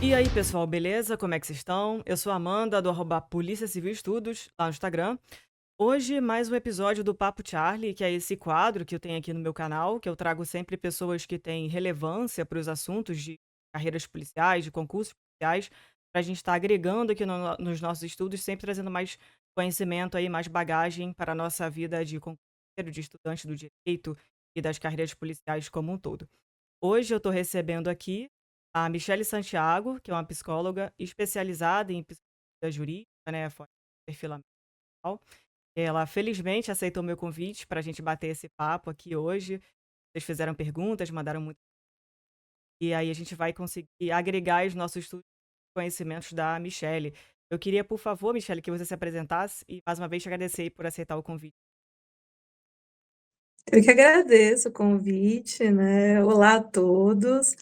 E aí, pessoal, beleza? Como é que vocês estão? Eu sou a Amanda, do Polícia Civil Estudos, lá no Instagram. Hoje, mais um episódio do Papo Charlie, que é esse quadro que eu tenho aqui no meu canal, que eu trago sempre pessoas que têm relevância para os assuntos de carreiras policiais, de concursos policiais, para a gente estar agregando aqui nos nossos estudos, sempre trazendo mais conhecimento aí, mais bagagem para a nossa vida de concurseiro, de estudante do direito e das carreiras policiais como um todo. Hoje eu estou recebendo aqui a Michele Santiago, que é uma psicóloga especializada em psicologia jurídica, né, fora perfilamento. Ela felizmente aceitou meu convite para a gente bater esse papo aqui hoje. Vocês fizeram perguntas, mandaram muito. E aí a gente vai conseguir agregar os nossos estudos e conhecimentos da Michele. Eu queria, por favor, Michele, que você se apresentasse e mais uma vez te agradecer aí por aceitar o convite. Eu que agradeço o convite, né? Olá a todos.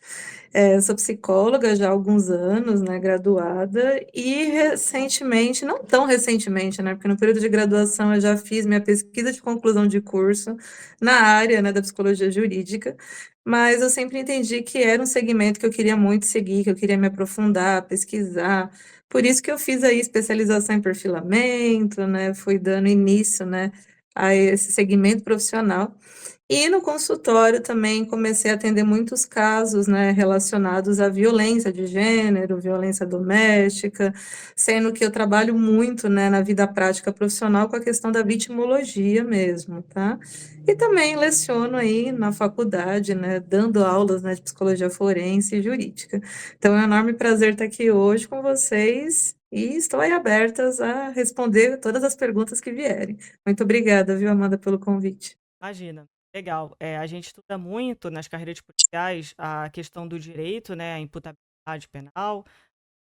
Eu sou psicóloga já há alguns anos, né? Graduada, e recentemente, não tão recentemente, né? Porque no período de graduação eu já fiz minha pesquisa de conclusão de curso na área, né, da psicologia jurídica, mas eu sempre entendi que era um segmento que eu queria muito seguir, que eu queria me aprofundar, pesquisar. Por isso que eu fiz aí especialização em perfilamento, né? Fui dando início, né, a esse segmento profissional. E no consultório também comecei a atender muitos casos, né, relacionados à violência de gênero, violência doméstica, sendo que eu trabalho muito, né, na vida prática profissional com a questão da vitimologia mesmo, tá? E também leciono aí na faculdade, né, dando aulas, né, de psicologia forense e jurídica. Então é um enorme prazer estar aqui hoje com vocês e estou aí abertas a responder todas as perguntas que vierem. Muito obrigada, viu, Amanda, pelo convite. Imagina, legal. A gente estuda muito nas carreiras policiais a questão do direito, né, a imputabilidade penal,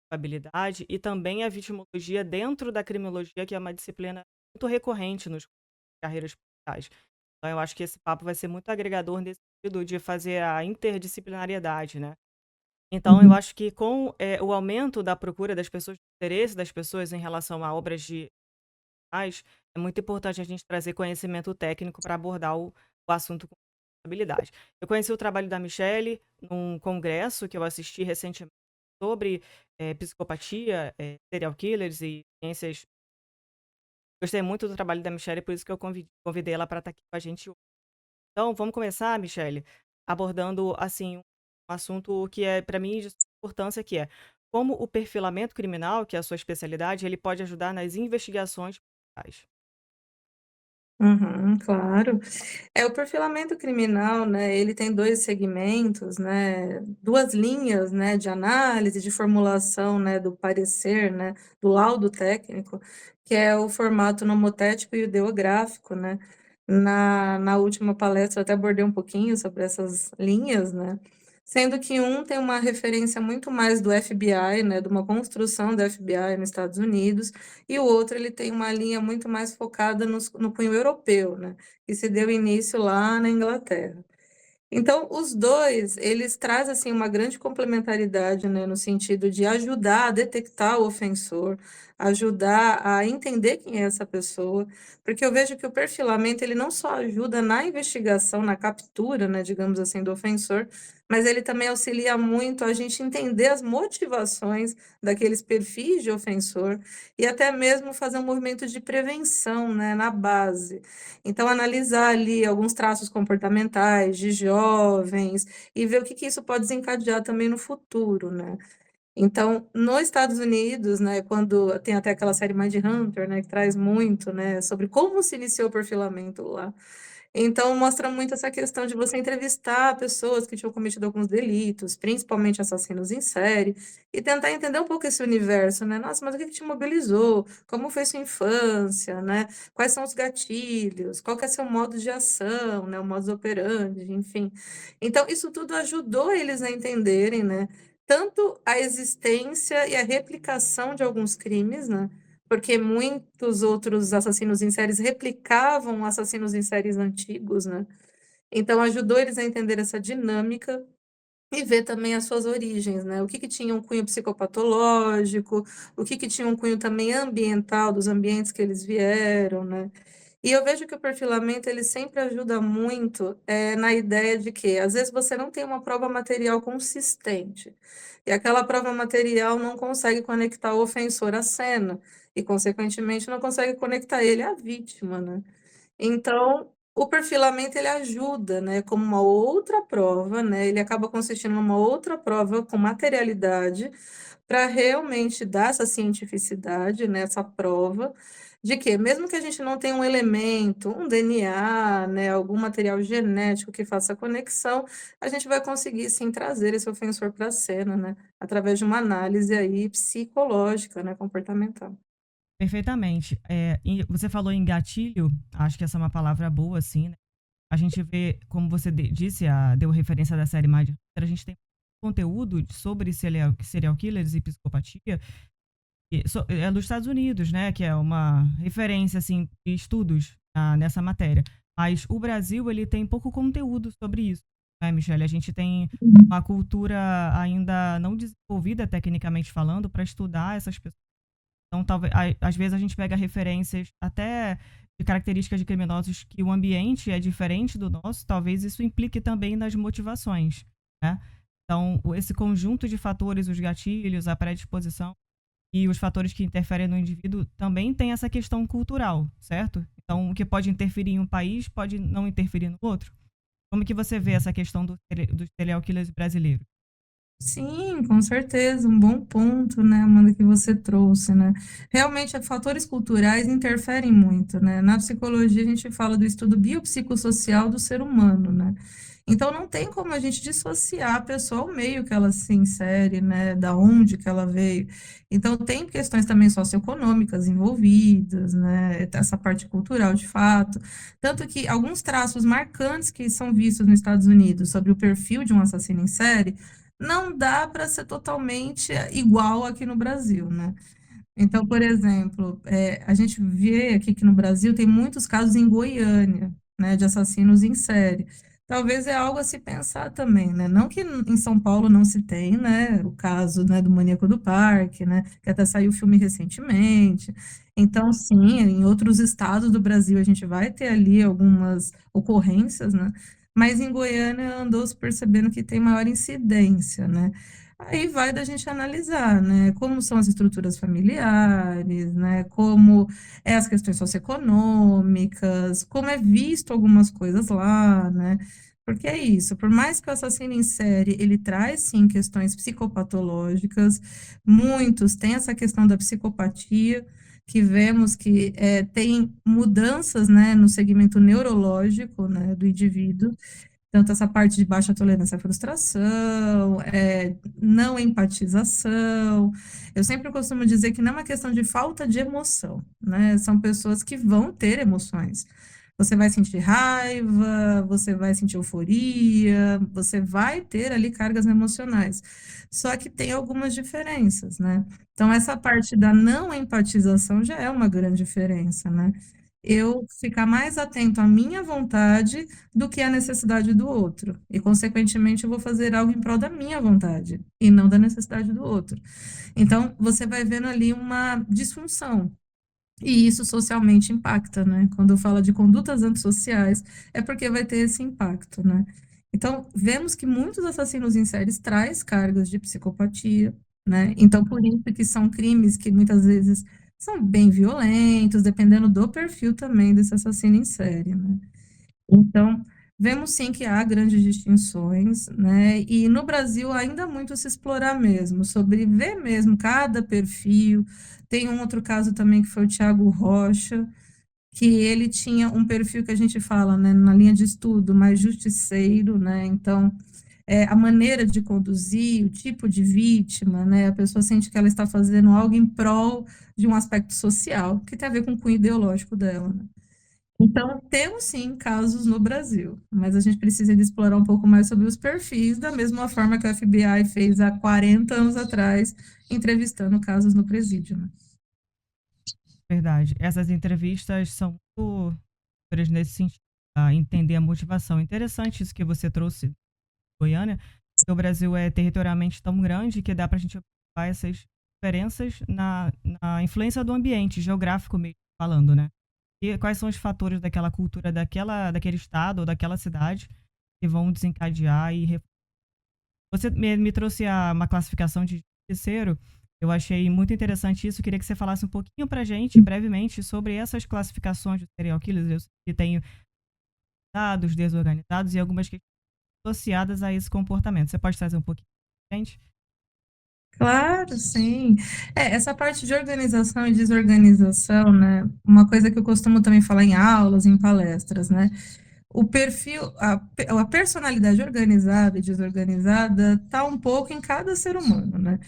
culpabilidade e também a vitimologia dentro da criminologia, que é uma disciplina muito recorrente nos carreiras policiais. Então, eu acho que esse papo vai ser muito agregador nesse sentido de fazer a interdisciplinariedade, né? Então, eu Uhum. acho que com o aumento da procura das pessoas, do interesse das pessoas em relação a obras de mais, é muito importante a gente trazer conhecimento técnico para abordar o assunto com habilidade. Eu conheci o trabalho da Michelle num congresso que eu assisti recentemente sobre psicopatia, serial killers e ciências. Gostei muito do trabalho da Michelle, por isso que eu convidei ela para estar aqui com a gente hoje. Então, vamos começar, Michelle, abordando assim um assunto que é para mim de suma importância, que é como o perfilamento criminal, que é a sua especialidade, ele pode ajudar nas investigações policiais. Uhum, claro. O perfilamento criminal, né, ele tem 2 segmentos, né, 2 linhas, né, de análise, de formulação, né, do parecer, né, do laudo técnico, que é o formato nomotético e o ideográfico, né. Na última palestra eu até abordei um pouquinho sobre essas linhas, né, sendo que um tem uma referência muito mais do FBI, né, de uma construção do FBI nos Estados Unidos, e o outro ele tem uma linha muito mais focada no cunho europeu, né, que se deu início lá na Inglaterra. Então, os 2 eles trazem, assim, uma grande complementaridade, né, no sentido de ajudar a detectar o ofensor, ajudar a entender quem é essa pessoa, porque eu vejo que o perfilamento, ele não só ajuda na investigação, na captura, né, digamos assim, do ofensor, mas ele também auxilia muito a gente entender as motivações daqueles perfis de ofensor e até mesmo fazer um movimento de prevenção, né, na base. Então, analisar ali alguns traços comportamentais de jovens e ver o que que isso pode desencadear também no futuro, né. Então, nos Estados Unidos, né, quando tem até aquela série Mindhunter, né, que traz muito, né, sobre como se iniciou o perfilamento lá. Então, mostra muito essa questão de você entrevistar pessoas que tinham cometido alguns delitos, principalmente assassinos em série, e tentar entender um pouco esse universo, né? Nossa, mas o que que te mobilizou? Como foi sua infância, né? Quais são os gatilhos? Qual que é seu modo de ação, né? O modus operandi, enfim. Então, isso tudo ajudou eles a entenderem, né? Tanto a existência e a replicação de alguns crimes, né? Porque muitos outros assassinos em séries replicavam assassinos em séries antigos, né. Então ajudou eles a entender essa dinâmica e ver também as suas origens, né, o que que tinha um cunho psicopatológico, o que que tinha um cunho também ambiental, dos ambientes que eles vieram, né. E eu vejo que o perfilamento ele sempre ajuda muito, na ideia de que, às vezes, você não tem uma prova material consistente, e aquela prova material não consegue conectar o ofensor à cena, e consequentemente não consegue conectar ele à vítima, né. Então, o perfilamento ele ajuda, né, como uma outra prova, né, ele acaba consistindo numa outra prova com materialidade, para realmente dar essa cientificidade, né, essa prova, de que mesmo que a gente não tenha um elemento, um DNA, né, algum material genético que faça conexão, a gente vai conseguir sim trazer esse ofensor para a cena, né, através de uma análise aí psicológica, né, comportamental. Perfeitamente. E você falou em gatilho, acho que essa é uma palavra boa, assim, né. A gente vê, como você disse, deu referência da série Mindhunter, a gente tem conteúdo sobre serial killers e psicopatia, é dos Estados Unidos, né, que é uma referência, assim, de estudos nessa matéria. Mas o Brasil, ele tem pouco conteúdo sobre isso, né, Michele? A gente tem Uhum. uma cultura ainda não desenvolvida, tecnicamente falando, para estudar essas pessoas. Então, talvez, às vezes a gente pega referências até de características de criminosos que o ambiente é diferente do nosso, talvez isso implique também nas motivações, né? Então, esse conjunto de fatores, os gatilhos, a predisposição e os fatores que interferem no indivíduo também tem essa questão cultural, certo? Então, o que pode interferir em um país pode não interferir no outro. Como que você vê essa questão dos serial killers brasileiros? Sim, com certeza, um bom ponto, né, Amanda, que você trouxe, né? Realmente, fatores culturais interferem muito, né? Na psicologia, a gente fala do estudo biopsicossocial do ser humano, né? Então, não tem como a gente dissociar a pessoa ao meio que ela se insere, né? Da onde que ela veio. Então, tem questões também socioeconômicas envolvidas, né? Essa parte cultural, de fato. Tanto que alguns traços marcantes que são vistos nos Estados Unidos sobre o perfil de um assassino em série não dá para ser totalmente igual aqui no Brasil, né? Então, por exemplo, a gente vê aqui que no Brasil tem muitos casos em Goiânia, né, de assassinos em série. Talvez é algo a se pensar também, né? Não que em São Paulo não se tem, né, o caso, né, do Maníaco do Parque, né, que até saiu o filme recentemente. Então, sim, em outros estados do Brasil a gente vai ter ali algumas ocorrências, né? Mas em Goiânia andou se percebendo que tem maior incidência, né? Aí vai da gente analisar, né, como são as estruturas familiares, né, como é as questões socioeconômicas, como é visto algumas coisas lá, né, porque é isso, por mais que o assassino em série, ele traz, sim, questões psicopatológicas, muitos têm essa questão da psicopatia, que vemos que tem mudanças, né, no segmento neurológico, né, do indivíduo, tanto essa parte de baixa tolerância à frustração, não empatização. Eu sempre costumo dizer que não é uma questão de falta de emoção, né? São pessoas que vão ter emoções. Você vai sentir raiva, você vai sentir euforia, você vai ter ali cargas emocionais. Só que tem algumas diferenças, né? Então, essa parte da não empatização já é uma grande diferença, né? Eu ficar mais atento à minha vontade do que à necessidade do outro. E, consequentemente, eu vou fazer algo em prol da minha vontade e não da necessidade do outro. Então, você vai vendo ali uma disfunção. E isso socialmente impacta, né? Quando fala de condutas antissociais, é porque vai ter esse impacto, né? Então, vemos que muitos assassinos em séries traz cargas de psicopatia, né? Então, por isso que são crimes que muitas vezes são bem violentos, dependendo do perfil também desse assassino em série, né? Então, vemos sim que há grandes distinções, né? E no Brasil ainda há muito a se explorar mesmo, sobre ver mesmo cada perfil. Tem um outro caso também que foi o Tiago Rocha, que ele tinha um perfil que a gente fala, né, na linha de estudo, mais justiceiro, né? Então, a maneira de conduzir, o tipo de vítima, né? A pessoa sente que ela está fazendo algo em prol de um aspecto social, que tem a ver com o cunho ideológico dela, né? Então, temos sim casos no Brasil, mas a gente precisa ainda explorar um pouco mais sobre os perfis, da mesma forma que a FBI fez há 40 anos atrás, entrevistando casos no presídio, né? Verdade. Essas entrevistas são muito úteis nesse sentido, a entender a motivação. Interessante isso que você trouxe de Goiânia, porque o Brasil é territorialmente tão grande que dá para a gente observar essas diferenças na influência do ambiente geográfico mesmo falando, né? e quais são os fatores daquela cultura daquele estado ou daquela cidade que vão desencadear e você me trouxe uma classificação de justiceiro. Eu achei muito interessante isso. Queria que você falasse um pouquinho pra gente, brevemente, sobre essas classificações de serial killers. Eu sei que tem dados desorganizados e algumas questões associadas a esse comportamento. Você pode trazer um pouquinho pra gente? Claro, sim. Essa parte de organização e desorganização, né? Uma coisa que eu costumo também falar em aulas, em palestras, né? O perfil, a personalidade organizada e desorganizada está um pouco em cada ser humano, né?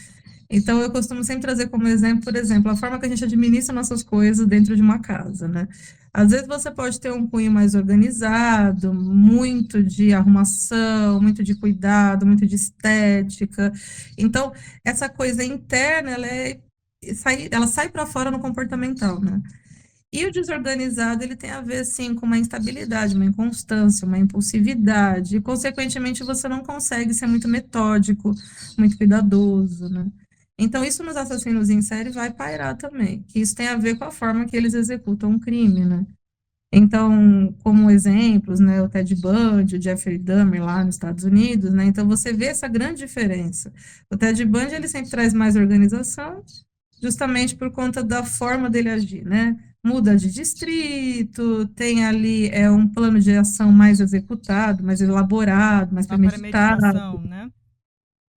Então, eu costumo sempre trazer como exemplo, por exemplo, a forma que a gente administra nossas coisas dentro de uma casa, né? Às vezes você pode ter um cunho mais organizado, muito de arrumação, muito de cuidado, muito de estética. Então, essa coisa interna, ela sai para fora no comportamental, né? E o desorganizado, ele tem a ver, assim, com uma instabilidade, uma inconstância, uma impulsividade, e, consequentemente, você não consegue ser muito metódico, muito cuidadoso, né? Então, isso nos assassinos em série vai pairar também, que isso tem a ver com a forma que eles executam o crime, né? Então, como exemplos, né, o Ted Bundy, o Jeffrey Dahmer lá nos Estados Unidos, né? Então, você vê essa grande diferença. O Ted Bundy, ele sempre traz mais organização, justamente por conta da forma dele agir, né? Muda de distrito, tem ali um plano de ação mais executado, mais elaborado, mais Uma premeditado. premeditação, né?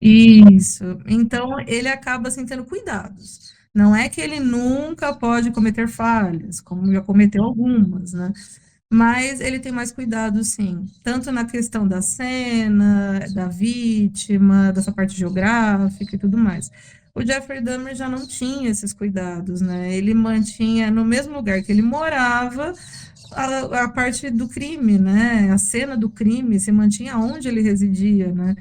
Isso. Então, ele acaba assim, tendo cuidados. Não é que ele nunca pode cometer falhas, como já cometeu algumas, né? Mas ele tem mais cuidado, sim, tanto na questão da cena, da vítima, dessa parte geográfica e tudo mais. O Jeffrey Dahmer já não tinha esses cuidados, né? Ele mantinha no mesmo lugar que ele morava a parte do crime, né? A cena do crime se mantinha onde ele residia, né?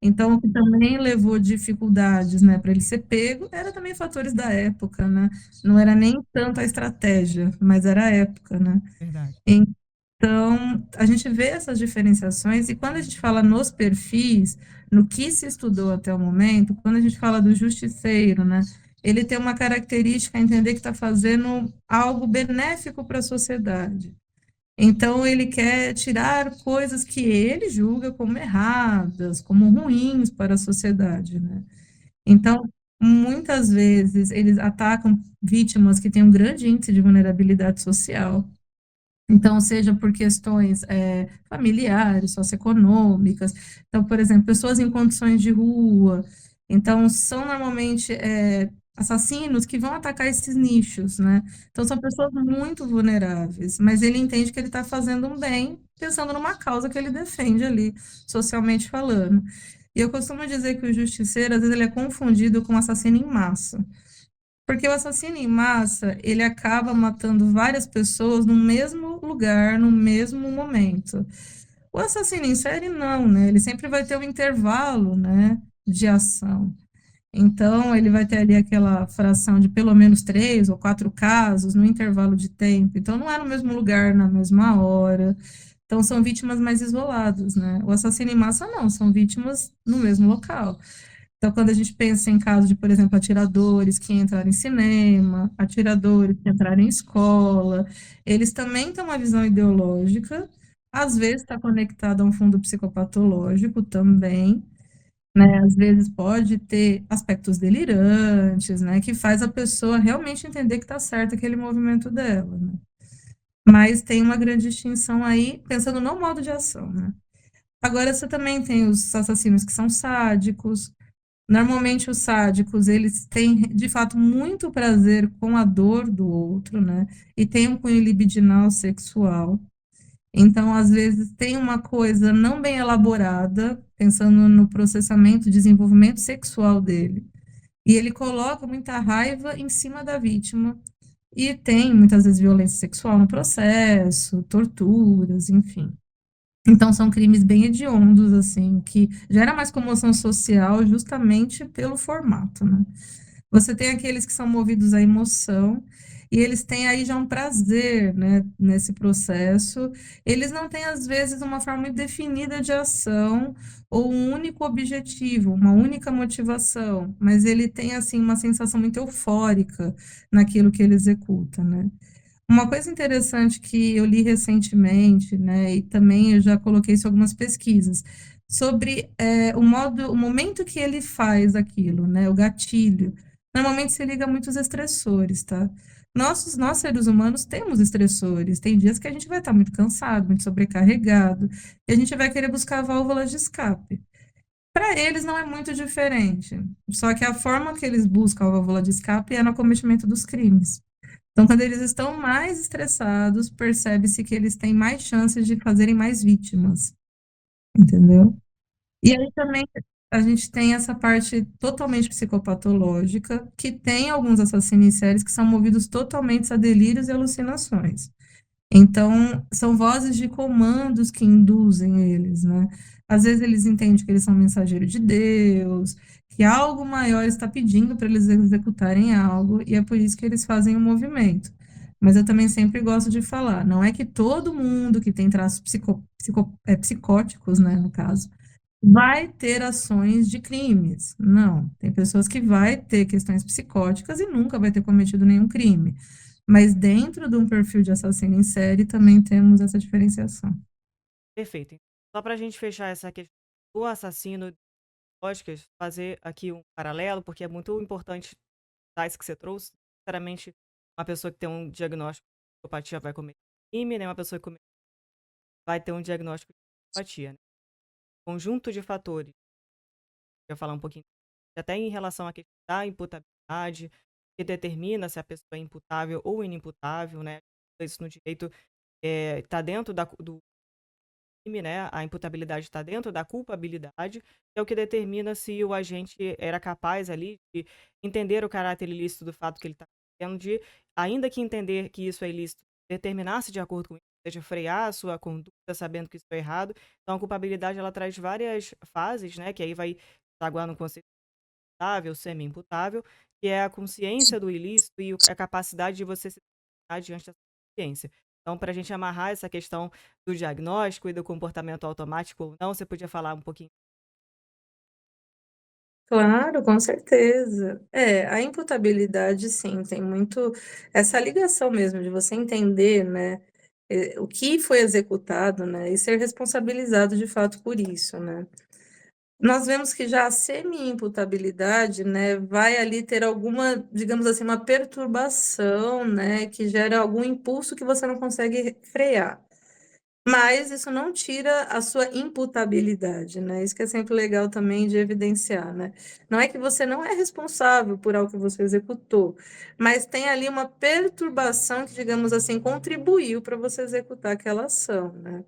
Então, o que também levou dificuldades, né, para ele ser pego, era também fatores da época, né? Não era nem tanto a estratégia, mas era a época, né? Verdade. Então, a gente vê essas diferenciações, e quando a gente fala nos perfis, no que se estudou até o momento, quando a gente fala do justiceiro, né, ele tem uma característica a entender que está fazendo algo benéfico para a sociedade. Então, ele quer tirar coisas que ele julga como erradas, como ruins para a sociedade, né? Então, muitas vezes, eles atacam vítimas que têm um grande índice de vulnerabilidade social, então, seja por questões familiares, socioeconômicas. Então, por exemplo, pessoas em condições de rua. Então, são normalmente assassinos que vão atacar esses nichos, né? Então, são pessoas muito vulneráveis, mas ele entende que ele está fazendo um bem, pensando numa causa que ele defende ali, socialmente falando. E eu costumo dizer que o justiceiro, às vezes, ele é confundido com assassino em massa. Porque o assassino em massa, ele acaba matando várias pessoas no mesmo lugar, no mesmo momento. O assassino em série, não, né? Ele sempre vai ter um intervalo, né, de ação. Então, ele vai ter ali aquela fração de pelo menos 3 ou 4 casos no intervalo de tempo. Então, não é no mesmo lugar, na mesma hora. Então, são vítimas mais isoladas, né? O assassino em massa, não, são vítimas no mesmo local. Então, quando a gente pensa em casos de, por exemplo, atiradores que entraram em cinema, atiradores que entraram em escola, eles também têm uma visão ideológica, às vezes está conectado a um fundo psicopatológico também, né? Às vezes pode ter aspectos delirantes, né? Que faz a pessoa realmente entender que está certo aquele movimento dela, né? Mas tem uma grande distinção aí, pensando no modo de ação, né? Agora, você também tem os assassinos que são sádicos. Normalmente os sádicos, eles têm, de fato, muito prazer com a dor do outro, né? E tem um cunho libidinal sexual. Então, às vezes, tem uma coisa não bem elaborada, pensando no processamento, desenvolvimento sexual dele. E ele coloca muita raiva em cima da vítima. E tem, muitas vezes, violência sexual no processo, torturas, enfim. Então, são crimes bem hediondos, assim, que gera mais comoção social justamente pelo formato, né? Você tem aqueles que são movidos à emoção, e eles têm aí já um prazer, né, nesse processo. Eles não têm, às vezes, uma forma muito definida de ação ou um único objetivo, uma única motivação, mas ele tem, assim, uma sensação muito eufórica naquilo que ele executa, né? Uma coisa interessante que eu li recentemente, né, e também eu já coloquei isso em algumas pesquisas, sobre o momento que ele faz aquilo, né, o gatilho. Normalmente se liga a muitos estressores, tá? Nós seres humanos temos estressores. Tem dias que a gente vai estar muito cansado, muito sobrecarregado, e a gente vai querer buscar válvulas de escape. Para eles não é muito diferente, só que a forma que eles buscam a válvula de escape é no cometimento dos crimes. Então, quando eles estão mais estressados, percebe-se que eles têm mais chances de fazerem mais vítimas, entendeu? E aí também a gente tem essa parte totalmente psicopatológica, que tem alguns assassinos em séries que são movidos totalmente a delírios e alucinações. Então, são vozes de comandos que induzem eles, né? Às vezes eles entendem que eles são mensageiros de Deus, que algo maior está pedindo para eles executarem algo, e é por isso que eles fazem o movimento. Mas eu também sempre gosto de falar, não é que todo mundo que tem traços psicóticos, né, no caso, vai ter ações de crimes. Não, tem pessoas que vai ter questões psicóticas e nunca vai ter cometido nenhum crime. Mas dentro de um perfil de assassino em série também temos essa diferenciação. Perfeito. Só para a gente fechar essa questão do assassino de Oscars, fazer aqui um paralelo, porque é muito importante dar isso que você trouxe. Sinceramente, uma pessoa que tem um diagnóstico de psicopatia vai cometer crime, né? Uma pessoa que vai ter um diagnóstico de psicopatia, né? Conjunto de fatores. Eu ia falar um pouquinho até em relação à questão da imputabilidade, que determina se a pessoa é imputável ou inimputável, né? Isso no direito está dentro do crime, né? A imputabilidade está dentro da culpabilidade, que é o que determina se o agente era capaz ali de entender o caráter ilícito do fato que ele está fazendo, de, ainda que entender que isso é ilícito, determinar-se de acordo com isso, ou seja, frear a sua conduta sabendo que isso é errado. Então, a culpabilidade ela traz várias fases, né? Que aí vai aguar no conceito imputável, semi-imputável, que é a consciência do ilícito e a capacidade de você se posicionar diante dessa consciência. Então, para a gente amarrar essa questão do diagnóstico e do comportamento automático ou não, você podia falar um pouquinho? Claro, com certeza. A imputabilidade, sim, tem muito essa ligação mesmo de você entender, né, o que foi executado, né, e ser responsabilizado de fato por isso, né. Nós vemos que já a semi-imputabilidade, né, vai ali ter alguma, digamos assim, uma perturbação, né, que gera algum impulso que você não consegue frear. Mas isso não tira a sua imputabilidade, né? Isso que é sempre legal também de evidenciar, né? Não é que você não é responsável por algo que você executou, mas tem ali uma perturbação que, digamos assim, contribuiu para você executar aquela ação, né?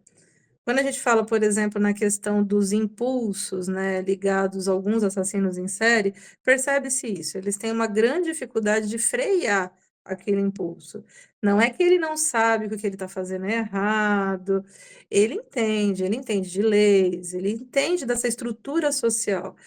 Quando a gente fala, por exemplo, na questão dos impulsos, né, ligados a alguns assassinos em série, percebe-se isso. Eles têm uma grande dificuldade de frear aquele impulso. Não é que ele não sabe que o que ele está fazendo é errado, ele entende de leis, ele entende dessa estrutura social,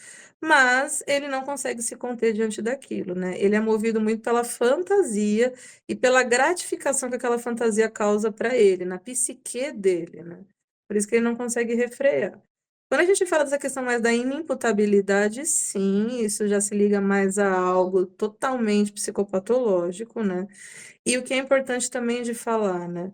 mas ele não consegue se conter diante daquilo, né? Ele é movido muito pela fantasia e pela gratificação que aquela fantasia causa para ele, na psique dele, né? Por isso que ele não consegue refrear. Quando a gente fala dessa questão mais da inimputabilidade, sim, isso já se liga mais a algo totalmente psicopatológico, né? E o que é importante também de falar, né?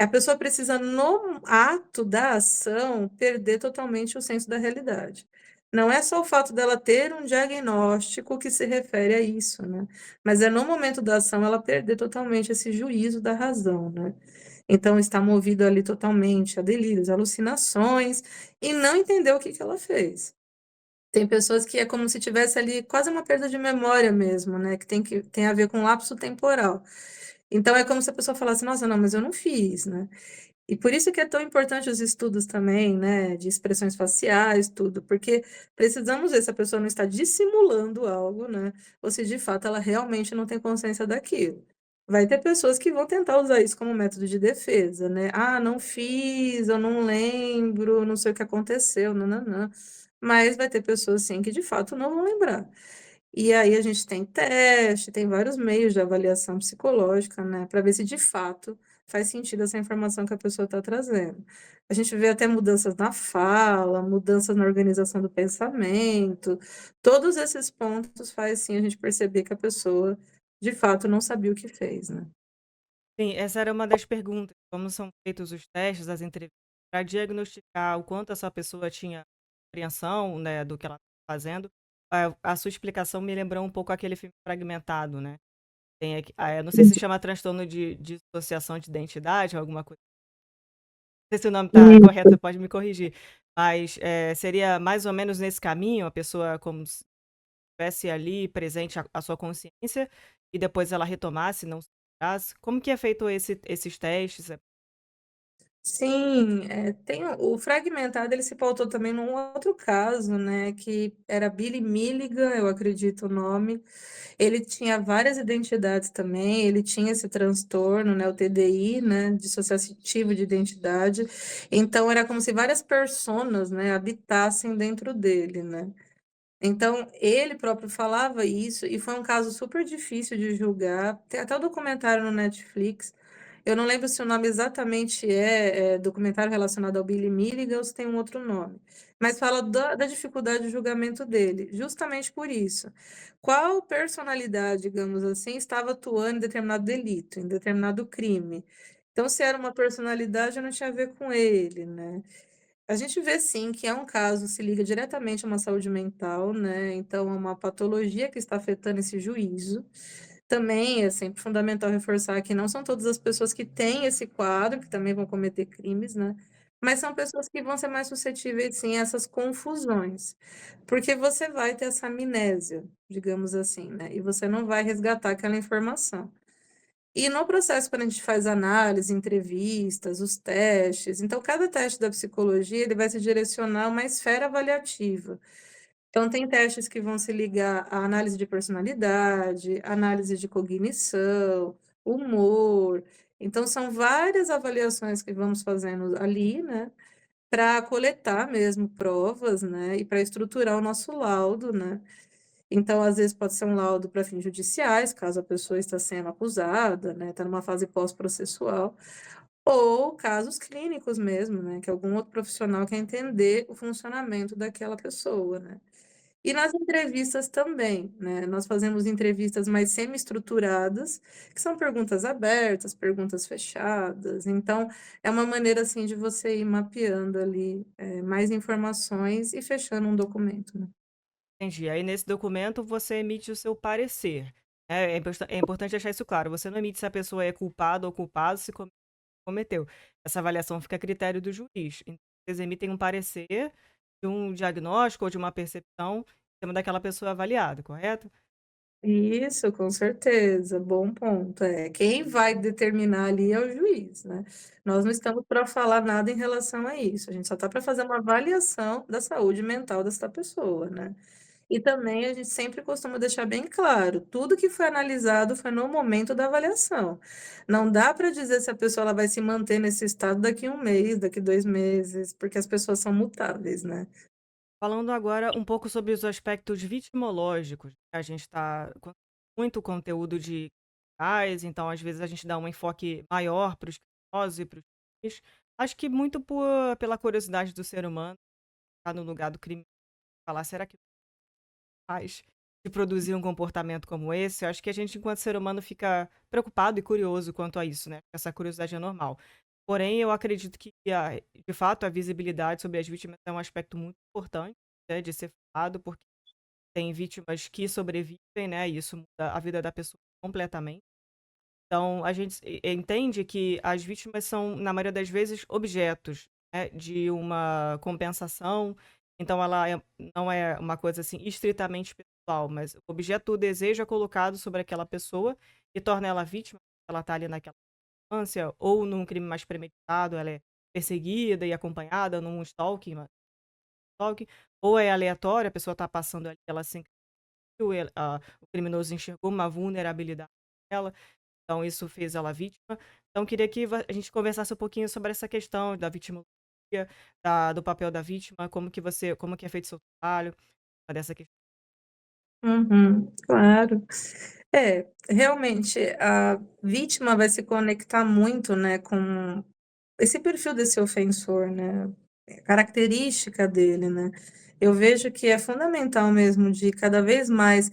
A pessoa precisa, no ato da ação, perder totalmente o senso da realidade. Não é só o fato dela ter um diagnóstico que se refere a isso, né? Mas é no momento da ação ela perder totalmente esse juízo da razão, né? Então, está movido ali totalmente a delírios, alucinações, e não entender o que que ela fez. Tem pessoas que é como se tivesse ali quase uma perda de memória mesmo, né? Que tem a ver com lapso temporal. Então, é como se a pessoa falasse, nossa, não, mas eu não fiz, né? E por isso que é tão importante os estudos também, né, de expressões faciais, tudo, porque precisamos ver se a pessoa não está dissimulando algo, né, ou se de fato ela realmente não tem consciência daquilo. Vai ter pessoas que vão tentar usar isso como método de defesa, né? Ah, não fiz, eu não lembro, não sei o que aconteceu, não, não, não. Mas vai ter pessoas, sim, que de fato não vão lembrar. E aí a gente tem teste, tem vários meios de avaliação psicológica, né, para ver se de fato faz sentido essa informação que a pessoa está trazendo. A gente vê até mudanças na fala, mudanças na organização do pensamento, todos esses pontos faz sim a gente perceber que a pessoa de fato não sabia o que fez, né. Sim, essa era uma das perguntas, como são feitos os testes, as entrevistas, para diagnosticar o quanto essa pessoa tinha compreensão, né, do que ela estava fazendo. A sua explicação me lembrou um pouco aquele filme Fragmentado, né. Tem aqui não sei se chama transtorno de dissociação de identidade ou alguma coisa, não sei se o nome está correto, Isso. você pode me corrigir, mas, seria mais ou menos nesse caminho, a pessoa como se estivesse ali presente a sua consciência, e depois ela retomasse, não se lembrasse. Como que é feito esses testes? Sim, tem o fragmentado, ele se pautou também num outro caso, né, que era Billy Milligan, eu acredito o nome. Ele tinha várias identidades também, ele tinha esse transtorno, né, o TDI, né, dissociativo de identidade. Então era como se várias personas, né, habitassem dentro dele, né. Então, ele próprio falava isso, e foi um caso super difícil de julgar. Tem até o documentário no Netflix. Eu não lembro se o nome exatamente é documentário relacionado ao Billy Milligan ou se tem um outro nome. Mas fala da dificuldade de julgamento dele, justamente por isso. Qual personalidade, digamos assim, estava atuando em determinado delito, em determinado crime? Então, se era uma personalidade, não tinha a ver com ele, né? A gente vê sim que é um caso, se liga diretamente a uma saúde mental, né? Então, é uma patologia que está afetando esse juízo. Também é sempre fundamental reforçar que não são todas as pessoas que têm esse quadro, que também vão cometer crimes, né? Mas são pessoas que vão ser mais suscetíveis, sim, a essas confusões. Porque você vai ter essa amnésia, digamos assim, né? E você não vai resgatar aquela informação. E no processo, quando a gente faz análise, entrevistas, os testes, então cada teste da psicologia ele vai se direcionar a uma esfera avaliativa. Então, tem testes que vão se ligar à análise de personalidade, análise de cognição, humor. Então, são várias avaliações que vamos fazendo ali, né, para coletar mesmo provas, né, e para estruturar o nosso laudo, né. Então, às vezes, pode ser um laudo para fins judiciais, caso a pessoa está sendo acusada, né, está numa fase pós-processual, ou casos clínicos mesmo, né, que algum outro profissional quer entender o funcionamento daquela pessoa, né. E nas entrevistas também, né, nós fazemos entrevistas mais semi-estruturadas, que são perguntas abertas, perguntas fechadas, então é uma maneira, assim, de você ir mapeando ali, mais informações e fechando um documento, né. Entendi. Aí nesse documento você emite o seu parecer, né, é importante deixar isso claro, você não emite se a pessoa é culpada ou culpado se cometeu. Essa avaliação fica a critério do juiz. Então vocês emitem um parecer de um diagnóstico ou de uma percepção em cima daquela pessoa avaliada, correto? Isso, com certeza, bom ponto. Quem vai determinar ali é o juiz, né. Nós não estamos para falar nada em relação a isso, a gente só está para fazer uma avaliação da saúde mental dessa pessoa, né. E também a gente sempre costuma deixar bem claro, tudo que foi analisado foi no momento da avaliação. Não dá para dizer se a pessoa ela vai se manter nesse estado daqui a 1 mês, daqui 2 meses, porque as pessoas são mutáveis, né. Falando agora um pouco sobre os aspectos vitimológicos, a gente está com muito conteúdo de criminais, então às vezes a gente dá um enfoque maior para os criminosos e para os crimes. Acho que muito pela curiosidade do ser humano, estar no lugar do crime, falar, será que faz de produzir um comportamento como esse? Eu acho que a gente, enquanto ser humano, fica preocupado e curioso quanto a isso, né? Essa curiosidade é normal. Porém, eu acredito que, de fato, a visibilidade sobre as vítimas é um aspecto muito importante, né, de ser falado, porque tem vítimas que sobrevivem, né? E isso muda a vida da pessoa completamente. Então, a gente entende que as vítimas são, na maioria das vezes, objetos, né, de uma compensação. Então, não é uma coisa assim estritamente pessoal, mas o objeto, o desejo é colocado sobre aquela pessoa e torna ela vítima. Ela está ali naquela instância, ou num crime mais premeditado, ela é perseguida e acompanhada num stalking, ou é aleatório, a pessoa está passando ali, ela se sentiu, o criminoso enxergou uma vulnerabilidade dela, então isso fez ela vítima. Então queria que a gente conversasse um pouquinho sobre essa questão da vitimologia, do papel da vítima, como que é feito o seu trabalho, dessa questão. Uhum, claro. Realmente, a vítima vai se conectar muito, né, com esse perfil desse ofensor, né, característica dele, né. Eu vejo que é fundamental mesmo de cada vez mais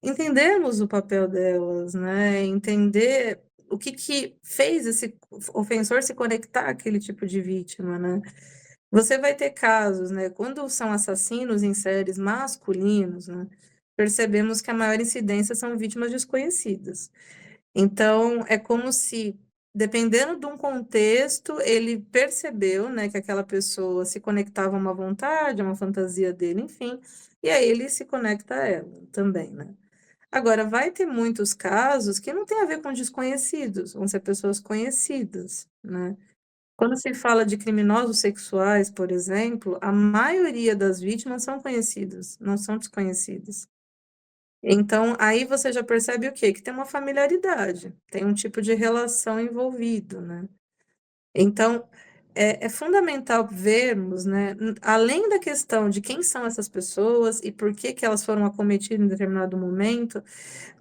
entendermos o papel delas, né, entender o que que fez esse ofensor se conectar àquele tipo de vítima, né. Você vai ter casos, né, quando são assassinos em séries masculinos, né, percebemos que a maior incidência são vítimas desconhecidas. Então, é como se, dependendo de um contexto, ele percebeu, né, que aquela pessoa se conectava a uma vontade, a uma fantasia dele, enfim, e aí ele se conecta a ela também, né. Agora, vai ter muitos casos que não tem a ver com desconhecidos, vão ser pessoas conhecidas, né. Quando se fala de criminosos sexuais, por exemplo, a maioria das vítimas são conhecidas, não são desconhecidas. Então, aí você já percebe o quê? Que tem uma familiaridade, tem um tipo de relação envolvido, né. Então, é fundamental vermos, né, além da questão de quem são essas pessoas e por que que elas foram acometidas em determinado momento,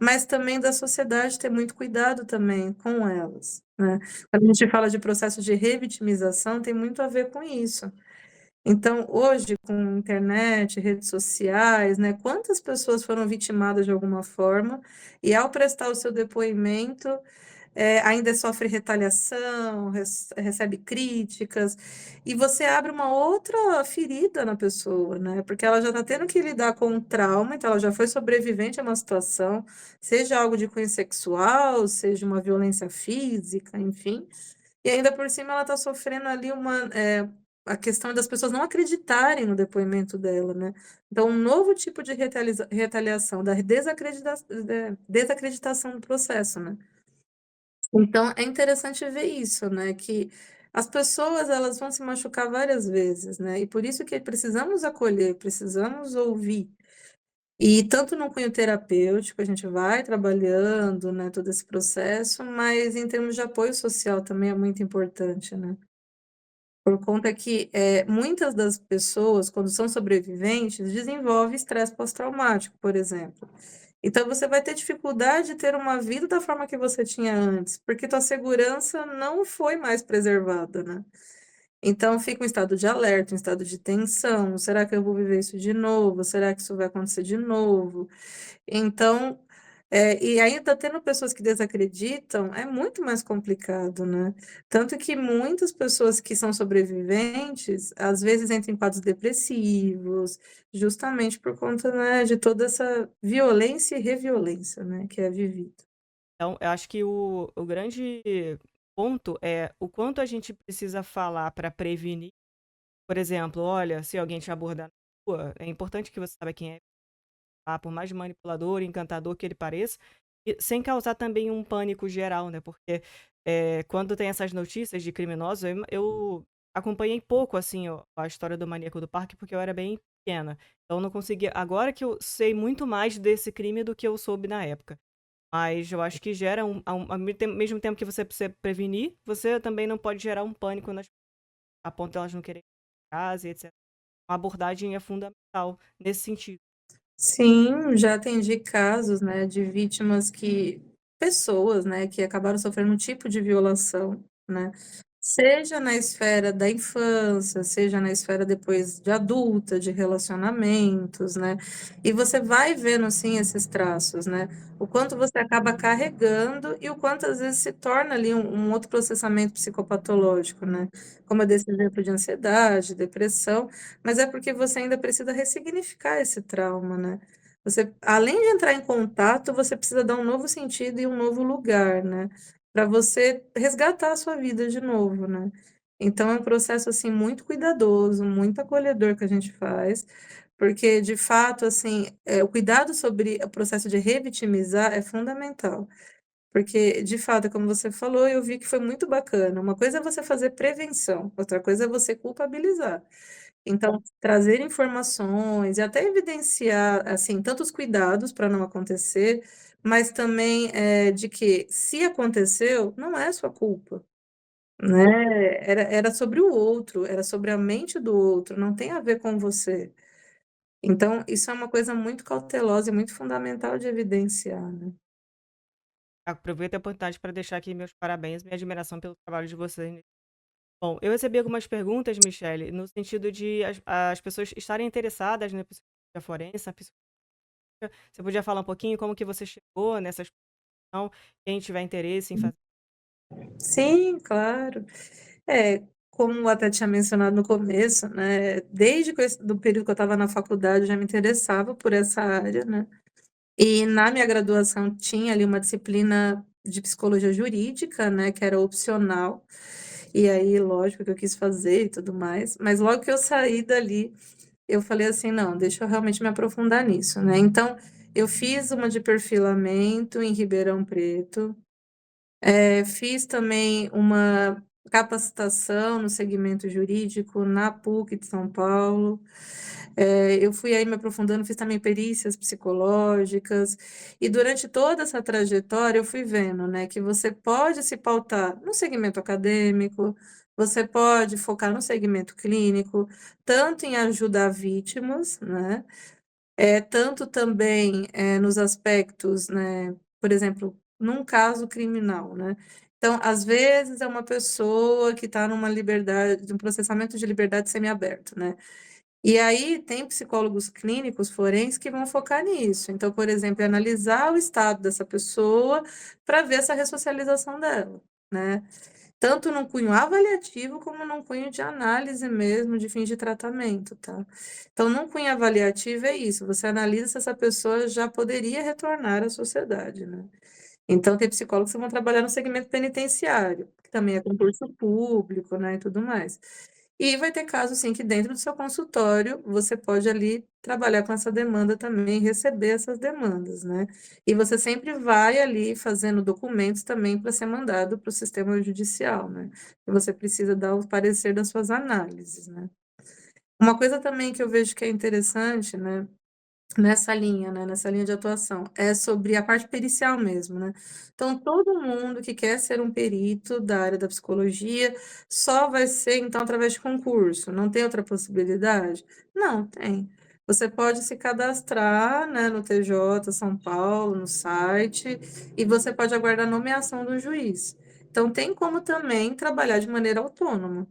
mas também da sociedade ter muito cuidado também com elas, né. Quando a gente fala de processo de revitimização, tem muito a ver com isso. Então, hoje, com internet, redes sociais, né, quantas pessoas foram vitimadas de alguma forma e, ao prestar o seu depoimento, ainda sofre retaliação, recebe críticas, e você abre uma outra ferida na pessoa, né, porque ela já está tendo que lidar com um trauma, então ela já foi sobrevivente a uma situação, seja algo de cunho sexual, seja uma violência física, enfim, e ainda por cima ela está sofrendo ali a questão das pessoas não acreditarem no depoimento dela, né. Então um novo tipo de retaliação, da desacreditação do processo, né. Então é interessante ver isso, né, que as pessoas elas vão se machucar várias vezes, né, e por isso que precisamos acolher, precisamos ouvir. E tanto no cunho terapêutico, a gente vai trabalhando, né, todo esse processo, mas em termos de apoio social também é muito importante, né. Por conta que, muitas das pessoas, quando são sobreviventes, desenvolvem estresse pós-traumático, por exemplo. Então você vai ter dificuldade de ter uma vida da forma que você tinha antes, porque tua segurança não foi mais preservada, né. Então fica um estado de alerta, um estado de tensão: "Será que eu vou viver isso de novo? Será que isso vai acontecer de novo?". Então, e ainda tendo pessoas que desacreditam, é muito mais complicado, né. Tanto que muitas pessoas que são sobreviventes, às vezes entram em quadros depressivos, justamente por conta, né, de toda essa violência e reviolência, né, que é vivida. Então, eu acho que o grande ponto é o quanto a gente precisa falar para prevenir. Por exemplo, olha, se alguém te abordar na rua, é importante que você saiba quem é, tá? Por mais manipulador, encantador que ele pareça, e sem causar também um pânico geral, né? Porque quando tem essas notícias de criminosos, eu acompanhei pouco assim a história do maníaco do parque, porque eu era bem pequena. Então eu não conseguia. Agora que eu sei muito mais desse crime do que eu soube na época. Mas eu acho que gera ao mesmo tempo que você precisa prevenir, você também não pode gerar um pânico a ponto de elas não quererem ir pra casa e etcétera. A abordagem é fundamental nesse sentido. Sim, já atendi casos, né, de vítimas que pessoas, né, que acabaram sofrendo um tipo de violação, né, seja na esfera da infância, seja na esfera depois de adulta, de relacionamentos, né, e você vai vendo, sim, esses traços, né, o quanto você acaba carregando e o quanto às vezes se torna ali um outro processamento psicopatológico, né, como eu dei esse exemplo de ansiedade, depressão, mas é porque você ainda precisa ressignificar esse trauma, né. Você, além de entrar em contato, você precisa dar um novo sentido e um novo lugar, né, para você resgatar a sua vida de novo, né. Então é um processo, assim, muito cuidadoso, muito acolhedor que a gente faz, porque de fato, assim, o cuidado sobre o processo de revitimizar é fundamental. Porque, de fato, como você falou, eu vi que foi muito bacana. Uma coisa é você fazer prevenção, outra coisa é você culpabilizar. Então, trazer informações e até evidenciar, assim, tantos cuidados para não acontecer, mas também, de que se aconteceu, não é sua culpa, né, era sobre o outro, era sobre a mente do outro, não tem a ver com você. Então, isso é uma coisa muito cautelosa e muito fundamental de evidenciar, né. Aproveito a oportunidade para deixar aqui meus parabéns, minha admiração pelo trabalho de vocês. Bom, eu recebi algumas perguntas, Michele, no sentido de as pessoas estarem interessadas na psicologia forense, na psicologia. Você podia falar um pouquinho como que você chegou nessa exposição, quem tiver interesse em fazer? Sim, claro. É, como até tinha mencionado no começo, né, desde que do período que eu estava na faculdade, eu já me interessava por essa área, né, e na minha graduação tinha ali uma disciplina de psicologia jurídica, né, que era opcional, e aí lógico que eu quis fazer e tudo mais, mas logo que eu saí dali, eu falei assim: "Não, deixa eu realmente me aprofundar nisso", né, então eu fiz uma de perfilamento em Ribeirão Preto, fiz também uma capacitação no segmento jurídico na PUC de São Paulo. Eu fui aí me aprofundando, fiz também perícias psicológicas, e durante toda essa trajetória eu fui vendo, né, que você pode se pautar no segmento acadêmico, você pode focar no segmento clínico, tanto em ajudar vítimas, né, tanto também, nos aspectos, né, por exemplo, num caso criminal, né. Então, às vezes, é uma pessoa que está numa liberdade um processamento de liberdade semiaberto, né. E aí tem psicólogos clínicos forenses que vão focar nisso. Então, por exemplo, analisar o estado dessa pessoa para ver essa ressocialização dela, né. Tanto num cunho avaliativo, como num cunho de análise mesmo, de fins de tratamento, tá. Então, num cunho avaliativo é isso, você analisa se essa pessoa já poderia retornar à sociedade, né. Então tem psicólogos que vão trabalhar no segmento penitenciário, que também é concurso público, né, e tudo mais. E vai ter casos, sim, que dentro do seu consultório, você pode ali trabalhar com essa demanda também, receber essas demandas, né. E você sempre vai ali fazendo documentos também para ser mandado para o sistema judicial, né. E você precisa dar o parecer das suas análises, né. Uma coisa também que eu vejo que é interessante, né, nessa linha, né, nessa linha de atuação, é sobre a parte pericial mesmo, né. Então todo mundo que quer ser um perito da área da psicologia, só vai ser então através de concurso, não tem outra possibilidade? Não, tem. Você pode se cadastrar, né, no TJ São Paulo, no site, e você pode aguardar a nomeação do juiz. Então tem como também trabalhar de maneira autônoma.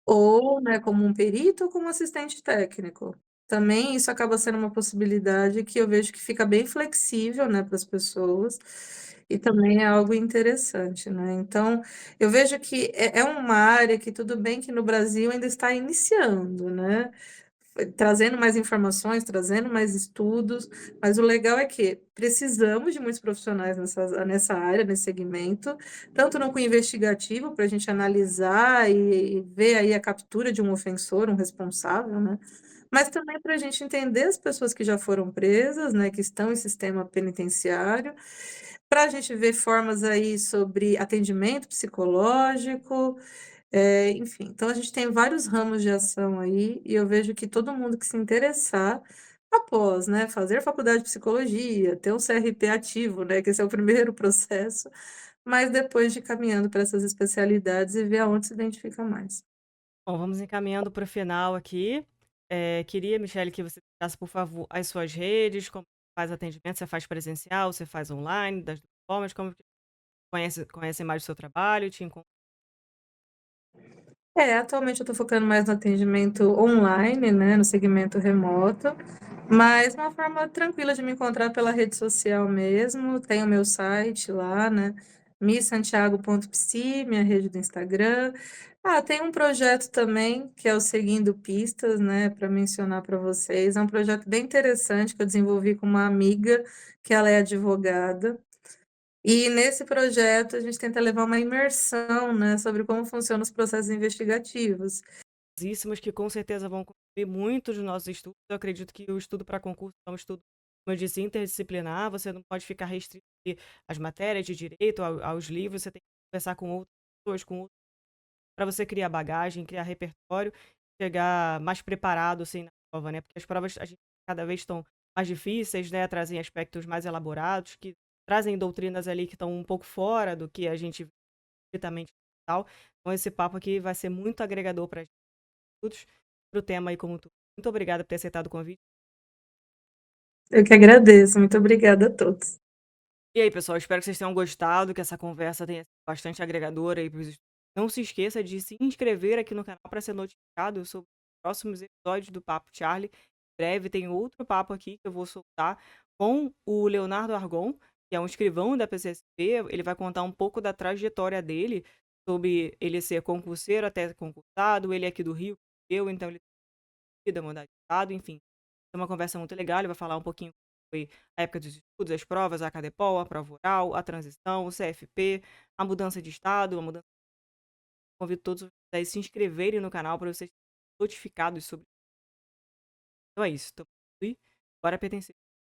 Ou, né, como um perito ou como assistente técnico. Também isso acaba sendo uma possibilidade que eu vejo que fica bem flexível, né, para as pessoas, e também é algo interessante, né. Então, eu vejo que é uma área que tudo bem que no Brasil ainda está iniciando, né, trazendo mais informações, trazendo mais estudos, mas o legal é que precisamos de muitos profissionais nessa área, nesse segmento, tanto no cunho investigativo, para a gente analisar e ver aí a captura de um ofensor, um responsável, né, mas também para a gente entender as pessoas que já foram presas, né, que estão em sistema penitenciário, para a gente ver formas aí sobre atendimento psicológico, enfim, então a gente tem vários ramos de ação aí, e eu vejo que todo mundo que se interessar, após, né, fazer faculdade de psicologia, ter um CRP ativo, né, que esse é o primeiro processo, mas depois de caminhando para essas especialidades e ver aonde se identifica mais. Bom, vamos encaminhando para o final aqui. Queria, Michele, que você deixasse, por favor, as suas redes, como faz atendimento, você faz presencial, você faz online, das 2 formas, como que conhecem mais do seu trabalho, te encon Atualmente eu estou focando mais no atendimento online, né, no segmento remoto, mas uma forma tranquila de me encontrar pela rede social mesmo, tem o meu site lá, né, missantiago.psi, minha rede do Instagram. Tem um projeto também, que é o Seguindo Pistas, né, para mencionar para vocês, é um projeto bem interessante que eu desenvolvi com uma amiga, que ela é advogada, e nesse projeto a gente tenta levar uma imersão, né, sobre como funcionam os processos investigativos. que com certeza vão contribuir muito dos nossos estudos. Eu acredito que o estudo para concurso é um estudo, como eu disse, interdisciplinar, você não pode ficar restrito ali às matérias de direito, aos livros, você tem que conversar com outras pessoas, com para você criar bagagem, criar repertório, chegar mais preparado, assim, na prova, né, porque as provas a gente cada vez estão mais difíceis, né, trazem aspectos mais elaborados, que trazem doutrinas ali que estão um pouco fora do que a gente vê estritamente tal. Então esse papo aqui vai ser muito agregador para estudos, para o tema aí como um todo. Muito obrigada por ter aceitado o convite. Eu que agradeço, muito obrigada a todos. E aí, pessoal, espero que vocês tenham gostado, que essa conversa tenha sido bastante agregadora aí para os estudos. Não se esqueça de se inscrever aqui no canal para ser notificado sobre os próximos episódios do Papo Charlie. Em breve tem outro papo aqui que eu vou soltar com o Leonardo Argon, que é um escrivão da PCSP, ele vai contar um pouco da trajetória dele, sobre ele ser concurseiro até concursado, ele é aqui do Rio, então ele da mudar de estado, enfim. É uma conversa muito legal, ele vai falar um pouquinho sobre a época dos estudos, as provas, a Cadepol, a prova oral, a transição, o CFP, a mudança de estado, a mudança. Convido todos a se inscreverem no canal para vocês serem notificados sobre. Então é isso. Bora pertencer.